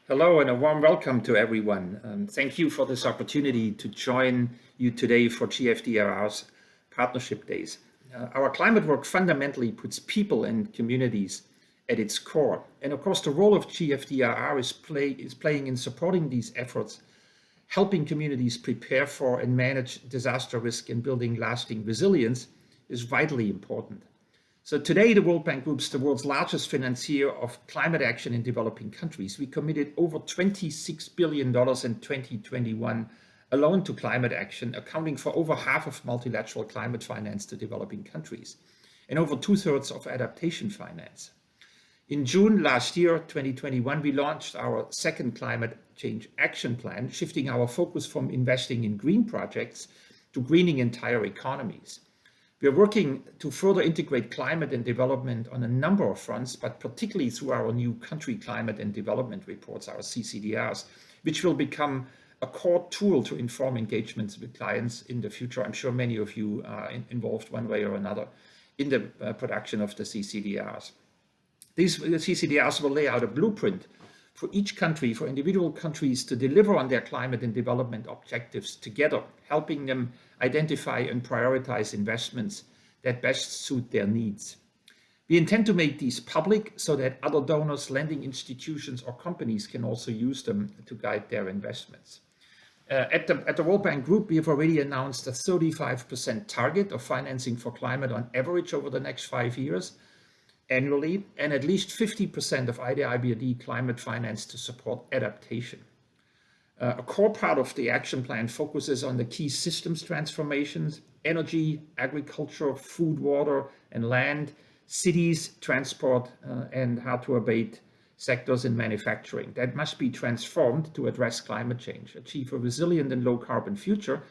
Hello and a warm welcome to everyone. Thank you for this opportunity to join you today for GFDRR's Partnership Days. Our climate work fundamentally puts people and communities at its core. And of course, the role of GFDRR is playing in supporting these efforts, helping communities prepare for and manage disaster risk and building lasting resilience is vitally important. So today, the World Bank Group is the world's largest financier of climate action in developing countries. We committed over $26 billion in 2021 alone to climate action, accounting for over half of multilateral climate finance to developing countries and over 2/3 of adaptation finance. In June last year, 2021, we launched our second climate change action plan, shifting our focus from investing in green projects to greening entire economies. We are working to further integrate climate and development on a number of fronts, but particularly through our new country climate and development reports, our CCDRs, which will become a core tool to inform engagements with clients in the future. I'm sure many of you are involved one way or another in the production of the CCDRs. These CCDRs will lay out a blueprint for each country, for individual countries to deliver on their climate and development objectives together, helping them identify and prioritize investments that best suit their needs. We intend to make these public so that other donors, lending institutions, or companies can also use them to guide their investments. At the World Bank Group, we have already announced a 35% target of financing for climate on average over the next 5 years annually, and at least 50% of IDIBRD climate finance to support adaptation. A core part of the action plan focuses on the key systems transformations: energy, agriculture, food, water, and land, cities, transport, and hard-to-abate sectors in manufacturing that must be transformed to address climate change, achieve a resilient and low-carbon future,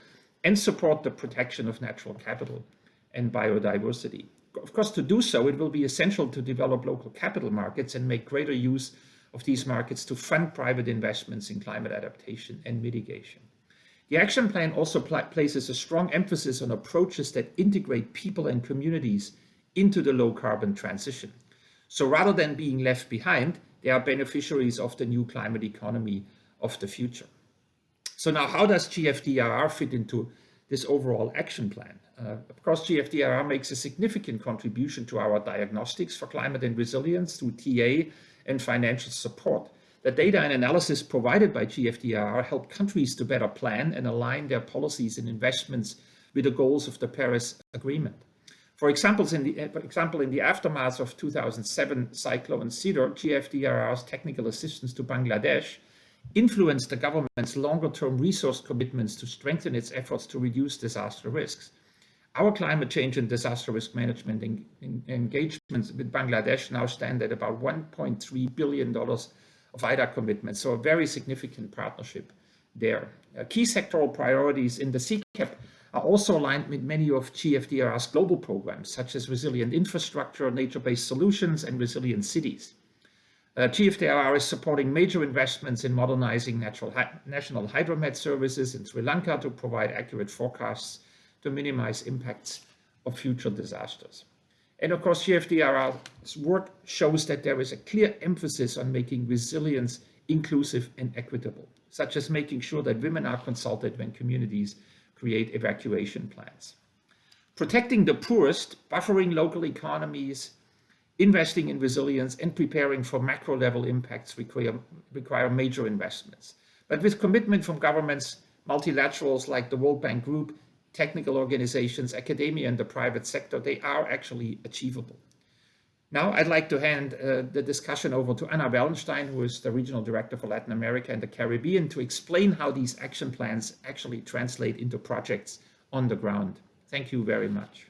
and support the protection of natural capital and biodiversity. Of course, to do so, it will be essential to develop local capital markets and make greater use of these markets to fund private investments in climate adaptation and mitigation. The action plan also places a strong emphasis on approaches that integrate people and communities into the low-carbon transition. So rather than being left behind, they are beneficiaries of the new climate economy of the future. So now, how does GFDRR fit into this overall action plan? Of course, GFDRR makes a significant contribution to our diagnostics for climate and resilience through TA and financial support. The data and analysis provided by GFDRR help countries to better plan and align their policies and investments with the goals of the Paris Agreement. For example, in the aftermath of 2007 Cyclone Cedar, GFDRR's technical assistance to Bangladesh influenced the government's longer-term resource commitments to strengthen its efforts to reduce disaster risks. Our climate change and disaster risk management engagements with Bangladesh now stand at about $1.3 billion of IDA commitments, so a very significant partnership there. Key sectoral priorities in the CCAP are also aligned with many of GFDRR's global programs, such as resilient infrastructure, nature-based solutions, and resilient cities. GFDRR is supporting major investments in modernizing national hydromet services in Sri Lanka to provide accurate forecasts to minimize impacts of future disasters. And of course, GFDRR's work shows that there is a clear emphasis on making resilience inclusive and equitable, such as making sure that women are consulted when communities create evacuation plans. Protecting the poorest, buffering local economies, investing in resilience, and preparing for macro-level impacts require major investments. But with commitment from governments, multilaterals like the World Bank Group, technical organizations, academia, and the private sector, they are actually achievable. Now, I'd like to hand the discussion over to Anna Wallenstein, who is the Regional Director for Latin America and the Caribbean, to explain how these action plans actually translate into projects on the ground. Thank you very much.